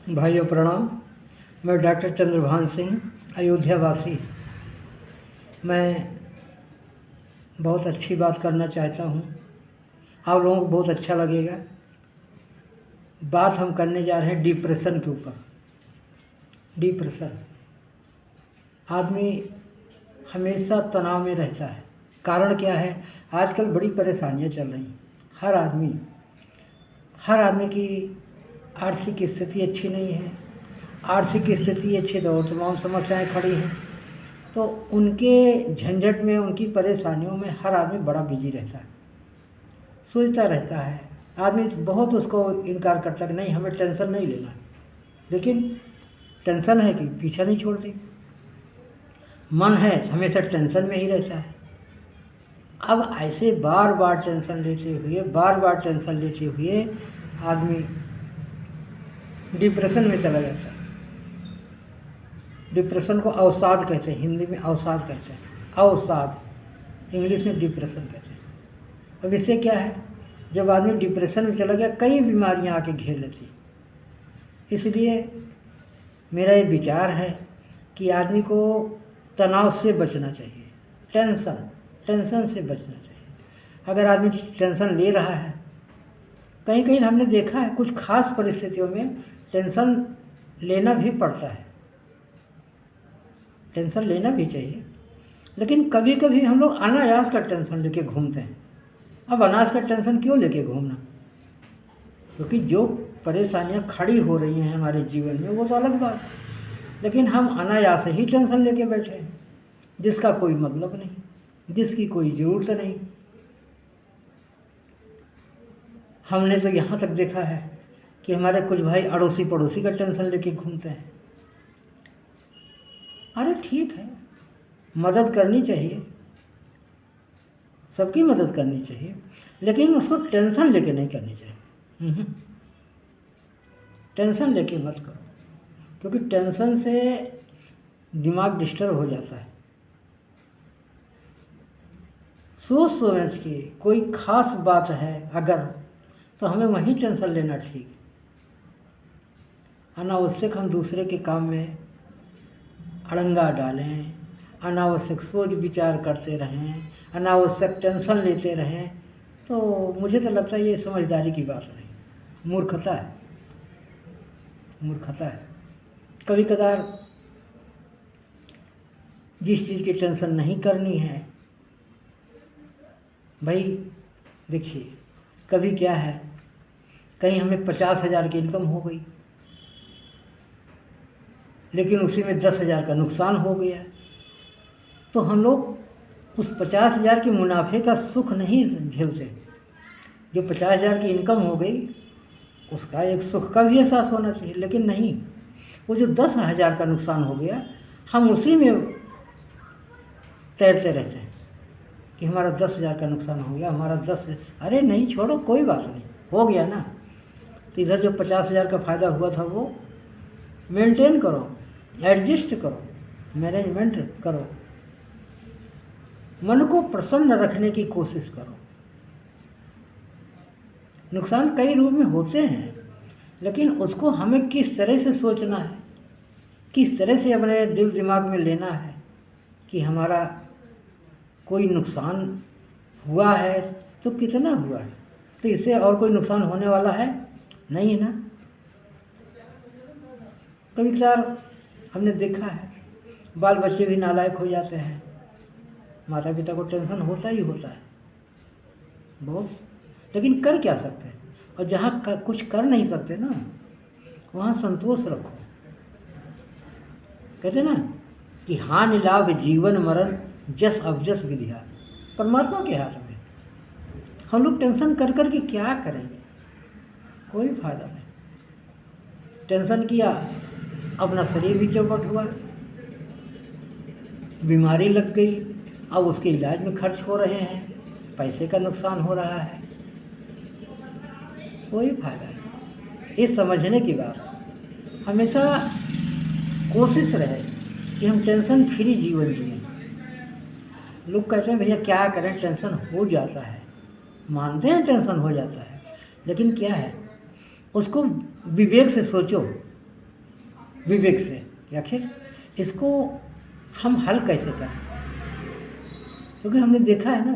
भाइयों प्रणाम। मैं डॉक्टर चंद्रभान सिंह, अयोध्या वासी। मैं बहुत अच्छी बात करना चाहता हूँ, आप लोगों को बहुत अच्छा लगेगा। बात हम करने जा रहे हैं डिप्रेशन के ऊपर। डिप्रेशन, आदमी हमेशा तनाव में रहता है। कारण क्या है? आजकल बड़ी परेशानियाँ चल रही हैं। हर आदमी की आर्थिक स्थिति अच्छी नहीं है। आर्थिक स्थिति अच्छी तो और तमाम समस्याएं खड़ी हैं। तो उनके झंझट में, उनकी परेशानियों में हर आदमी बड़ा बिजी रहता है, सोचता रहता है। आदमी बहुत उसको इनकार करता है कि नहीं, हमें टेंशन नहीं लेना, लेकिन टेंशन है कि पीछा नहीं छोड़ती। मन है हमेशा टेंशन में ही रहता है। अब ऐसे बार बार टेंशन लेते हुए आदमी डिप्रेशन में चला जाता है। डिप्रेशन को अवसाद कहते हैं, हिंदी में अवसाद कहते हैं, अवसाद, इंग्लिश में डिप्रेशन कहते हैं। अब इससे क्या है, जब आदमी डिप्रेशन में चला गया, कई बीमारियां आके घेर लेती। इसलिए मेरा ये विचार है कि आदमी को तनाव से बचना चाहिए, टेंशन से बचना चाहिए। अगर आदमी टेंशन ले रहा है, कहीं कहीं हमने देखा है कुछ खास परिस्थितियों में टेंशन लेना भी पड़ता है, टेंशन लेना भी चाहिए। लेकिन कभी कभी हम लोग अनायास का टेंशन लेके घूमते हैं। अब अनायास का टेंशन क्यों लेके घूमना? क्योंकि जो परेशानियां खड़ी हो रही हैं हमारे जीवन में वो तो अलग बात है, लेकिन हम अनायास ही टेंशन लेके बैठे हैं, जिसका कोई मतलब नहीं, जिसकी कोई ज़रूरत नहीं। हमने तो यहाँ तक देखा है कि हमारे कुछ भाई अड़ोसी पड़ोसी का टेंशन लेके घूमते हैं। अरे ठीक है, मदद करनी चाहिए, सबकी मदद करनी चाहिए, लेकिन उसको टेंशन लेके नहीं करनी चाहिए। टेंशन लेके मत करो, क्योंकि टेंशन से दिमाग डिस्टर्ब हो जाता है। सोच समझ के कोई खास बात है अगर, तो हमें वहीं टेंशन लेना ठीक है। अनावश्यक हम दूसरे के काम में अड़ंगा डालें, अनावश्यक सोच विचार करते रहें, अनावश्यक टेंशन लेते रहें, तो मुझे तो लगता है ये समझदारी की बात नहीं, मूर्खता है। कभी कदार जिस चीज़ की टेंशन नहीं करनी है, भाई देखिए, कभी क्या है, कहीं हमें 50,000 की इनकम हो गई, लेकिन उसी में 10,000 का नुकसान हो गया, तो हम लोग उस 50,000 के मुनाफे का सुख नहीं झेलते। जो 50,000 की इनकम हो गई उसका एक सुख का भी एहसास होना चाहिए, लेकिन नहीं, वो जो 10,000 का नुकसान हो गया हम उसी में तैरते रहते हैं कि हमारा 10,000 का नुकसान हो गया, हमारा 10। अरे नहीं, छोड़ो, कोई बात नहीं, हो गया ना। तो इधर जो 50,000 का फ़ायदा हुआ था वो मेंटेन करो, एडजस्ट करो, मैनेजमेंट करो, मन को प्रसन्न रखने की कोशिश करो। नुकसान कई रूप में होते हैं, लेकिन उसको हमें किस तरह से सोचना है, किस तरह से अपने दिल दिमाग में लेना है कि हमारा कोई नुकसान हुआ है तो कितना हुआ है, तो इससे और कोई नुकसान होने वाला है नहीं है ना। कभी कभार हमने देखा है बाल बच्चे भी नालायक हो जाते हैं, माता पिता को टेंशन होता ही होता है बहुत, लेकिन कर क्या सकते हैं। और जहाँ कुछ कर नहीं सकते ना, वहाँ संतोष रखो। कहते ना कि हानि लाभ जीवन मरण जस अवजस विधिया, परमात्मा के हाथ में। हम लोग टेंशन कर कर के क्या करेंगे, कोई फायदा नहीं। टेंशन किया, अपना शरीर भी चौपट हुआ, बीमारी लग गई, अब उसके इलाज में खर्च हो रहे हैं, पैसे का नुकसान हो रहा है, कोई फायदा नहीं। ये समझने की बात, हमेशा कोशिश रहे कि हम टेंशन फ्री जीवन जिएं। लोग कहते हैं भैया क्या करें, टेंशन हो जाता है, मानते हैं टेंशन हो जाता है, लेकिन क्या है, उसको विवेक से सोचो विवेक से कि आखिर इसको हम हल कैसे करें। क्योंकि हमने देखा है ना,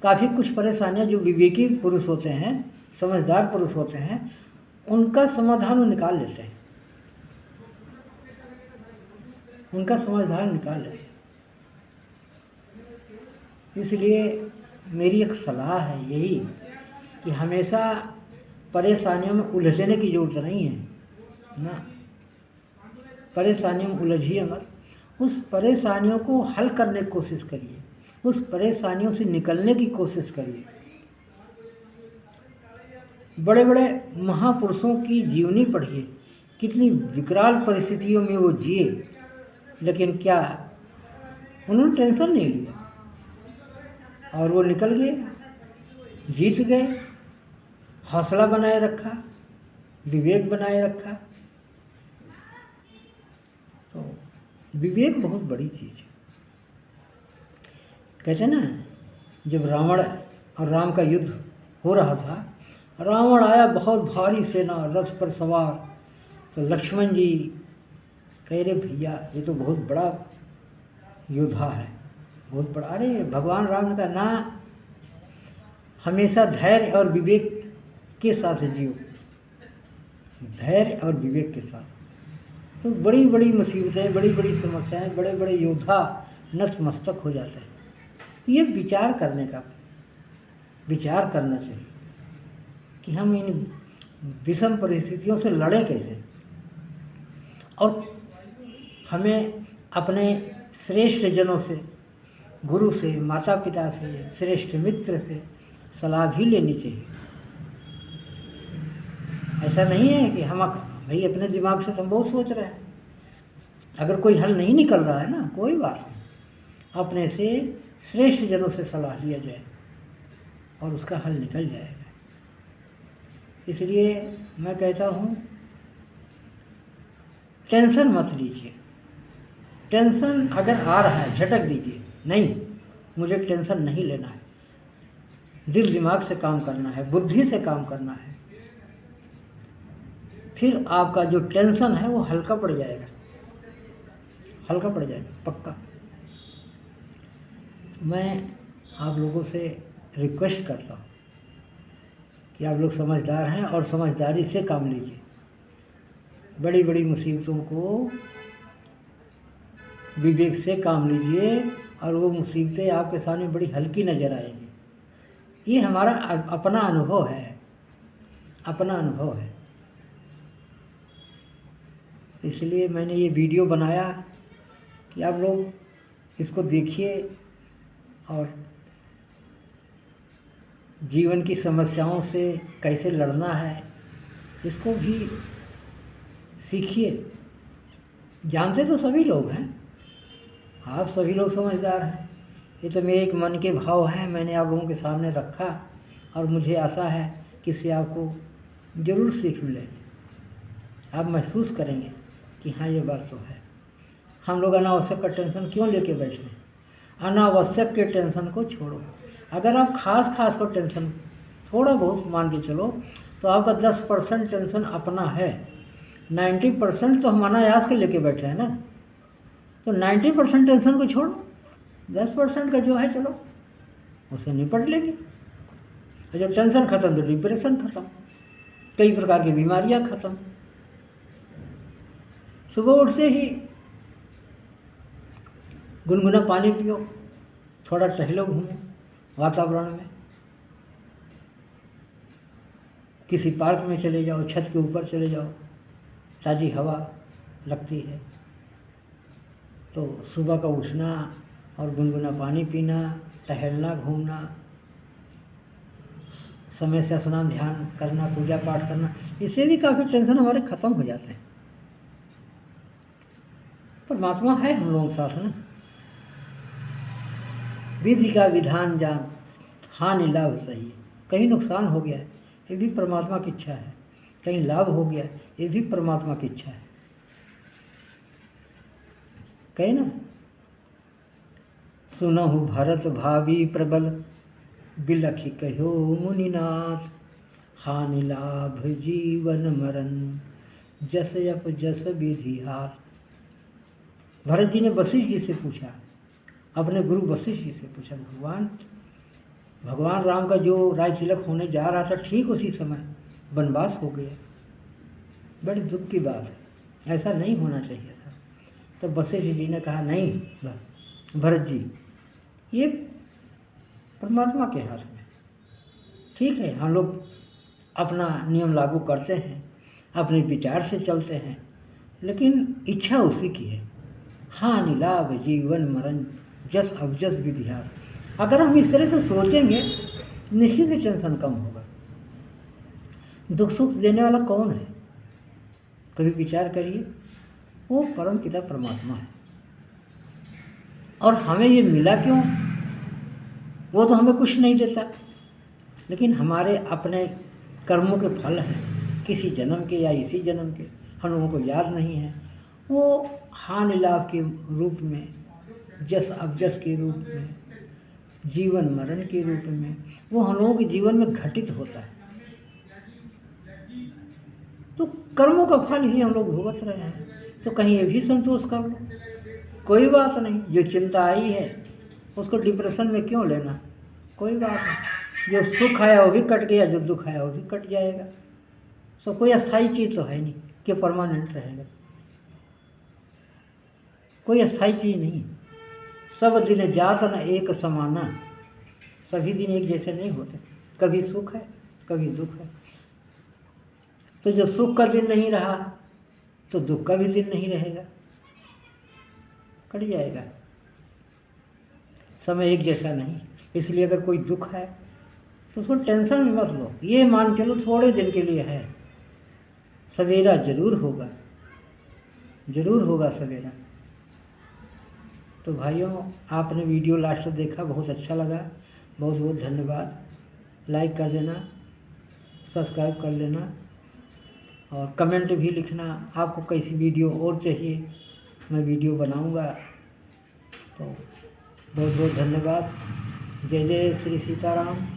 काफ़ी कुछ परेशानियां जो विवेकी पुरुष होते हैं, समझदार पुरुष होते हैं, उनका समाधान वो निकाल लेते हैं, उनका समाधान निकाल लेते हैं। इसलिए मेरी एक सलाह है यही कि हमेशा परेशानियों में उलझने की ज़रूरत नहीं है ना, परेशानियों में उलझिए मत, उस परेशानियों को हल करने की कोशिश करिए, उस परेशानियों से निकलने की कोशिश करिए। बड़े बड़े महापुरुषों की जीवनी पढ़िए, कितनी विकराल परिस्थितियों में वो जिए, लेकिन क्या उन्होंने टेंशन नहीं लिया और वो निकल गए, जीत गए, हौसला बनाए रखा, विवेक बनाए रखा। तो विवेक बहुत बड़ी चीज़ है। कहते ना, जब रावण और राम का युद्ध हो रहा था, रावण आया बहुत भारी सेना रथ पर सवार, तो लक्ष्मण जी कह रहे भैया ये तो बहुत बड़ा योद्धा है, बहुत बड़ा। अरे भगवान राम ने कहा ना, हमेशा धैर्य और विवेक के साथ जियो, धैर्य और विवेक के साथ। तो बड़ी बड़ी मुसीबतें, बड़ी बड़ी समस्याएं, बड़े बड़े योद्धा नतमस्तक हो जाते हैं। ये विचार करने का, विचार करना चाहिए कि हम इन विषम परिस्थितियों से लड़ें कैसे, और हमें अपने श्रेष्ठ जनों से, गुरु से, माता पिता से, श्रेष्ठ मित्र से सलाह भी लेनी चाहिए। ऐसा नहीं है कि हम भाई अपने दिमाग से तो हम बहुत सोच रहे हैं, अगर कोई हल नहीं निकल रहा है ना, कोई बात नहीं, अपने से श्रेष्ठ जनों से सलाह लिया जाए और उसका हल निकल जाएगा। इसलिए मैं कहता हूँ टेंशन मत लीजिए, टेंशन अगर आ रहा है झटक दीजिए, नहीं मुझे टेंशन नहीं लेना है, दिल दिमाग से काम करना है, बुद्धि से काम करना है, फिर आपका जो टेंशन है वो हल्का पड़ जाएगा, हल्का पड़ जाएगा पक्का। मैं आप लोगों से रिक्वेस्ट करता हूँ कि आप लोग समझदार हैं और समझदारी से काम लीजिए। बड़ी बड़ी मुसीबतों को विवेक से काम लीजिए और वो मुसीबतें आपके सामने बड़ी हल्की नज़र आएगी। ये हमारा अपना अनुभव है, अपना अनुभव है। इसलिए मैंने ये वीडियो बनाया कि आप लोग इसको देखिए और जीवन की समस्याओं से कैसे लड़ना है इसको भी सीखिए। जानते तो सभी लोग हैं, आप सभी लोग समझदार हैं, ये तो मेरे एक मन के भाव हैं, मैंने आप लोगों के सामने रखा और मुझे आशा है कि इससे आपको ज़रूर सीख मिलेगी। आप महसूस करेंगे कि हाँ ये बात तो है। हम लोग अनावश्यक का टेंशन क्यों लेके बैठे हैं? अनावश्यक के टेंशन को छोड़ो। अगर आप खास को टेंशन थोड़ा बहुत मान के चलो तो आपका 10% टेंशन अपना है, 90% तो हम अनायास के लेके बैठे हैं ना। तो 90% टेंशन को छोड़ो, 10% का जो है चलो उससे निपट लेंगे। और जब टेंशन ख़त्म तो डिप्रेशन ख़त्म, कई प्रकार की बीमारियां ख़त्म। सुबह उठते ही गुनगुना पानी पियो, थोड़ा टहलो, घूमो वातावरण में, किसी पार्क में चले जाओ, छत के ऊपर चले जाओ, ताज़ी हवा लगती है। तो सुबह का उठना और गुनगुना पानी पीना, टहलना, घूमना, समय से स्नान ध्यान करना, पूजा पाठ करना, इससे भी काफ़ी टेंशन हमारे ख़त्म हो जाते हैं। परमात्मा है हम लोगों के साथ ना। विधि का विधान जान, हानि लाभ सही है। कहीं नुकसान हो गया ये भी परमात्मा की इच्छा है, कहीं लाभ हो गया ये भी परमात्मा की इच्छा है। कहे ना, सुनहु भरत भावी प्रबल, बिलखि कहो मुनिनाथ, हानि लाभ जीवन मरण, जस जप जस विधि हार। भरत जी ने वशिष्ठ जी से पूछा, अपने गुरु वशिष्ठ जी से पूछा, भगवान राम का जो राज तिलक होने जा रहा था, ठीक उसी समय वनवास हो गया। बड़े दुख की बात है, ऐसा नहीं होना चाहिए था। तो वशिष्ठ जी ने कहा, नहीं भरत जी, ये परमात्मा के हाथ में, ठीक है, हम लोग अपना नियम लागू करते हैं, अपने विचार से चलते हैं, लेकिन इच्छा उसी की है। हानि लाभ जीवन मरण जस अवजस विधिहार। अगर हम इस तरह से सोचेंगे, निश्चित ही टेंशन कम होगा। दुख सुख देने वाला कौन है? कभी विचार करिए, वो परम पिता परमात्मा है। और हमें ये मिला क्यों? वो तो हमें कुछ नहीं देता, लेकिन हमारे अपने कर्मों के फल हैं, किसी जन्म के या इसी जन्म के, हम लोगों को याद नहीं है। वो हानि लाभ के रूप में, जस अवजस के रूप में, जीवन मरण के रूप में, वो हम लोगों के जीवन में घटित होता है। तो कर्मों का फल ही हम लोग भुगत रहे हैं, तो कहीं ये भी संतोष कर लो, कोई बात नहीं। जो चिंता आई है उसको डिप्रेशन में क्यों लेना, कोई बात नहीं। जो सुख आया वो भी कट गया, जो दुख आया वो भी कट जाएगा। सो कोई अस्थाई चीज़ तो है नहीं कि परमानेंट रहेगा, कोई अस्थाई चीज़ नहीं। सब दिन जात न एक समाना, सभी दिन एक जैसे नहीं होते, कभी सुख है कभी दुख है। तो जो सुख का दिन नहीं रहा तो दुख का भी दिन नहीं रहेगा, कट जाएगा। समय एक जैसा नहीं, इसलिए अगर कोई दुख है तो उसको टेंशन में मत लो, ये मान चलो थोड़े दिन के लिए है, सवेरा जरूर होगा, जरूर होगा सवेरा। तो भाइयों, आपने वीडियो लास्ट तक देखा, बहुत अच्छा लगा, बहुत बहुत धन्यवाद। लाइक कर देना, सब्सक्राइब कर लेना और कमेंट भी लिखना, आपको कैसी वीडियो और चाहिए, मैं वीडियो बनाऊंगा। तो बहुत बहुत धन्यवाद। जय जय श्री सीताराम।